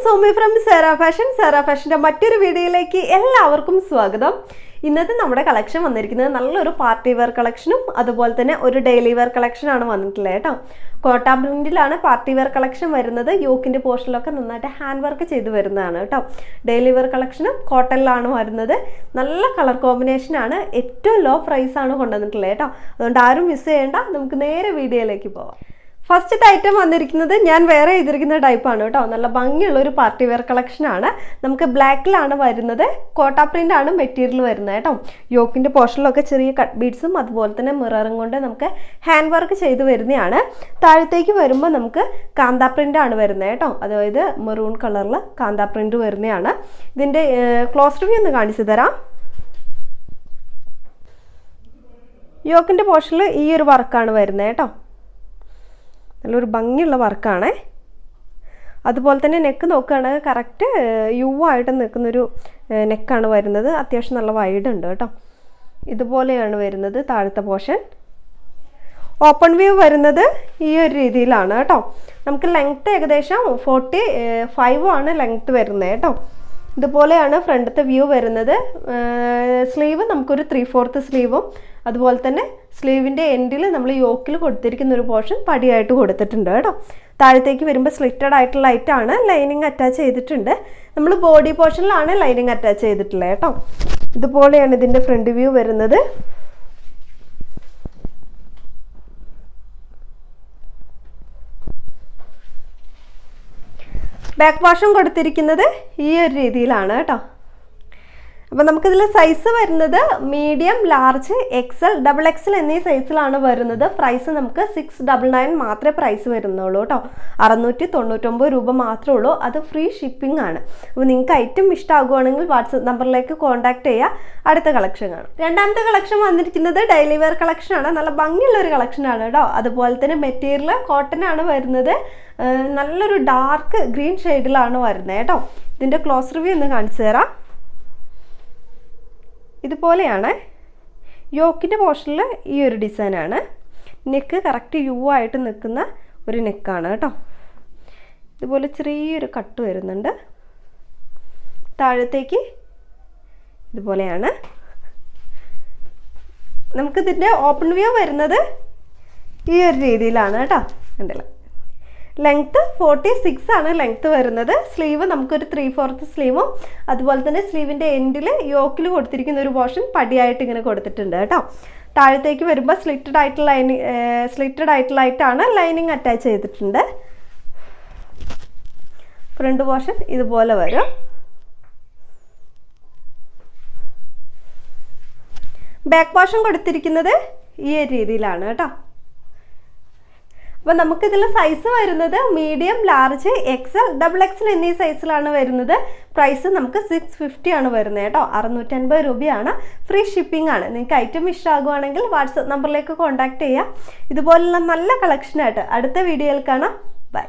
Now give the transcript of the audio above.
Somy from Sarah ഫാഷൻ്റെ മറ്റൊരു വീഡിയോയിലേക്ക് എല്ലാവർക്കും സ്വാഗതം. ഇന്നത്തെ നമ്മുടെ കളക്ഷൻ വന്നിരിക്കുന്നത് നല്ലൊരു പാർട്ടി വെയർ കളക്ഷനും അതുപോലെ തന്നെ ഒരു ഡെയിലി വെയർ കളക്ഷനാണ് വന്നിട്ടുള്ളത് കേട്ടോ. കോട്ട പ്രിന്റിലാണ് പാർട്ടി വെയർ കളക്ഷൻ വരുന്നത്. യോക്കിൻ്റെ പോർഷനിലൊക്കെ നന്നായിട്ട് ഹാൻഡ് വർക്ക് ചെയ്ത് വരുന്നതാണ് കേട്ടോ. ഡെയിലി വെയർ കളക്ഷനും കോട്ടണിലാണ് വരുന്നത്. നല്ല കളർ കോമ്പിനേഷനാണ്. ഏറ്റവും ലോ പ്രൈസാണ് കൊണ്ടുവന്നിട്ടുള്ളത് കേട്ടോ. അതുകൊണ്ട് ആരും മിസ് ചെയ്യേണ്ട. നമുക്ക് നേരെ വീഡിയോയിലേക്ക് പോവാം. ഫസ്റ്റത്തെ ഐറ്റം വന്നിരിക്കുന്നത് ഞാൻ വേറെ ചെയ്തിരിക്കുന്ന ടൈപ്പാണ് കേട്ടോ. നല്ല ഭംഗിയുള്ള ഒരു പാർട്ടി വെയർ കളക്ഷനാണ്. നമുക്ക് ബ്ലാക്കിലാണ് വരുന്നത്. കോട്ട പ്രിൻ്റ് ആണ് മെറ്റീരിയൽ വരുന്നത് കേട്ടോ. യോക്കിൻ്റെ പോർഷനിലൊക്കെ ചെറിയ കട്ട് ബീഡ്സും അതുപോലെ തന്നെ മിററും കൊണ്ട് നമുക്ക് ഹാൻഡ് വർക്ക് ചെയ്ത് വരുന്നതാണ്. താഴത്തേക്ക് വരുമ്പോൾ നമുക്ക് കാന്ത പ്രിൻ്റ് ആണ് വരുന്നത് കേട്ടോ. അതായത് മെറൂൺ കളറിൽ കാന്ത പ്രിൻ്റ് വരുന്നതാണ്. ഇതിൻ്റെ ക്ലോസ് റിവ്യൂ ഒന്ന് കാണിച്ചു തരാം. യോക്കിൻ്റെ പോർഷനിൽ ഈ ഒരു വർക്കാണ് വരുന്നത് കേട്ടോ. നല്ലൊരു ഭംഗിയുള്ള വർക്കാണ്. അതുപോലെ തന്നെ നെക്ക് നോക്കുകയാണെങ്കിൽ കറക്റ്റ് യു ആയിട്ട് നിൽക്കുന്നൊരു നെക്കാണ് വരുന്നത്. അത്യാവശ്യം നല്ല വൈഡ് ഉണ്ട് കേട്ടോ. ഇതുപോലെയാണ് വരുന്നത് താഴത്തെ പോർഷൻ. ഓപ്പൺ വ്യൂ വരുന്നത് ഈ ഒരു രീതിയിലാണ് കേട്ടോ. നമുക്ക് ലെങ്ത്ത് ഏകദേശം 45 ആണ് ലെങ്ത്ത് വരുന്നത് കേട്ടോ. ഇതുപോലെയാണ് ഫ്രണ്ടത്തെ വ്യൂ വരുന്നത്. സ്ലീവ് നമുക്കൊരു 3/4 സ്ലീവും അതുപോലെ തന്നെ സ്ലീവിൻ്റെ എൻഡിൽ നമ്മൾ യോക്കിൽ കൊടുത്തിരിക്കുന്ന ഒരു പോർഷൻ പടിയായിട്ട് കൊടുത്തിട്ടുണ്ട് കേട്ടോ. താഴത്തേക്ക് വരുമ്പോൾ സ്ലിറ്റഡ് ആയിട്ടുള്ള ലൈറ്റാണ്. ലൈനിങ് അറ്റാച്ച് ചെയ്തിട്ടുണ്ട്. നമ്മൾ ബോഡി പോർഷനിലാണ് ലൈനിങ് അറ്റാച്ച് ചെയ്തിട്ടുള്ളത് കേട്ടോ. ഇതുപോലെയാണ് ഇതിൻ്റെ ഫ്രണ്ട് വ്യൂ വരുന്നത്. ബാക്ക് വാഷും കൊടുത്തിരിക്കുന്നത് ഈ ഒരു രീതിയിലാണ് കേട്ടോ. അപ്പോൾ നമുക്കിതിൽ സൈസ് വരുന്നത് മീഡിയം, ലാർജ്, XL, XXL എന്നീ സൈസിലാണ് വരുന്നത്. പ്രൈസ് നമുക്ക് 699 മാത്രമേ പ്രൈസ് വരുന്നുള്ളൂ കേട്ടോ. 699 രൂപ മാത്രമേ ഉള്ളൂ. അത് ഫ്രീ ഷിപ്പിംഗ് ആണ്. അപ്പോൾ നിങ്ങൾക്ക് ഐറ്റം ഇഷ്ടമാകുവാണെങ്കിൽ വാട്സപ്പ് നമ്പറിലേക്ക് കോൺടാക്ട് ചെയ്യുക. അടുത്ത കളക്ഷൻ കാണും. രണ്ടാമത്തെ കളക്ഷൻ വന്നിരിക്കുന്നത് ഡെയിലി വെയർ കളക്ഷനാണ്. നല്ല ഭംഗിയുള്ള ഒരു കളക്ഷനാണ് കേട്ടോ. അതുപോലെ തന്നെ മെറ്റീരിയൽ കോട്ടൺ ആണ് വരുന്നത്. നല്ലൊരു ഡാർക്ക് ഗ്രീൻ ഷെയ്ഡിലാണ് വരുന്നത് കേട്ടോ. ഇതിൻ്റെ ക്ലോസ് റിവ്യൂ ഒന്ന് കാണിച്ചു തരാം. ഇതുപോലെയാണ്. യോക്കിൻ്റെ പോർഷനിൽ ഈ ഒരു ഡിസൈനാണ്. നെക്ക് കറക്റ്റ് യു ആയിട്ട് നിൽക്കുന്ന ഒരു നെക്കാണ് കേട്ടോ. ഇതുപോലെ ചെറിയൊരു കട്ട് വരുന്നുണ്ട്. താഴത്തേക്ക് ഇതുപോലെയാണ്. നമുക്കിതിൻ്റെ ഓപ്പൺ വ്യൂ വരുന്നത് ഈ ഒരു രീതിയിലാണ് കേട്ടോ. കണ്ടില്ല, ലെങ്ത്ത് 46 ആണ് ലെങ്ത്ത് വരുന്നത്. സ്ലീവ് നമുക്കൊരു 3/4 സ്ലീവും അതുപോലെ തന്നെ സ്ലീവിൻ്റെ എൻഡിൽ യോക്കിൽ കൊടുത്തിരിക്കുന്ന ഒരു പോർഷൻ പടിയായിട്ട് ഇങ്ങനെ കൊടുത്തിട്ടുണ്ട് കേട്ടോ. താഴത്തേക്ക് വരുമ്പോൾ സ്ലിറ്റഡ് ആയിട്ടുള്ള ലൈറ്റാണ്. ലൈനിങ് അറ്റാച്ച് ചെയ്തിട്ടുണ്ട്. ഫ്രണ്ട് പോർഷൻ ഇതുപോലെ വരും. ബാക്ക് പോർഷൻ കൊടുത്തിരിക്കുന്നത് ഈ ഒരു രീതിയിലാണ് കേട്ടോ. അപ്പോൾ നമുക്കിതിൽ സൈസ് വരുന്നത് മീഡിയം, ലാർജ്, XL, XXL എന്നീ സൈസിലാണ് വരുന്നത്. പ്രൈസ് നമുക്ക് 650 ആണ് വരുന്നത് കേട്ടോ. 650 രൂപയാണ്. ഫ്രീ ഷിപ്പിംഗ് ആണ്. നിങ്ങൾക്ക് ഐറ്റം ഇഷ്ടമാകുവാണെങ്കിൽ വാട്സപ്പ് നമ്പറിലേക്ക് കോൺടാക്ട് ചെയ്യുക. ഇതുപോലുള്ള നല്ല കളക്ഷനായിട്ട് അടുത്ത വീഡിയോയിൽ കാണാം. ബൈ.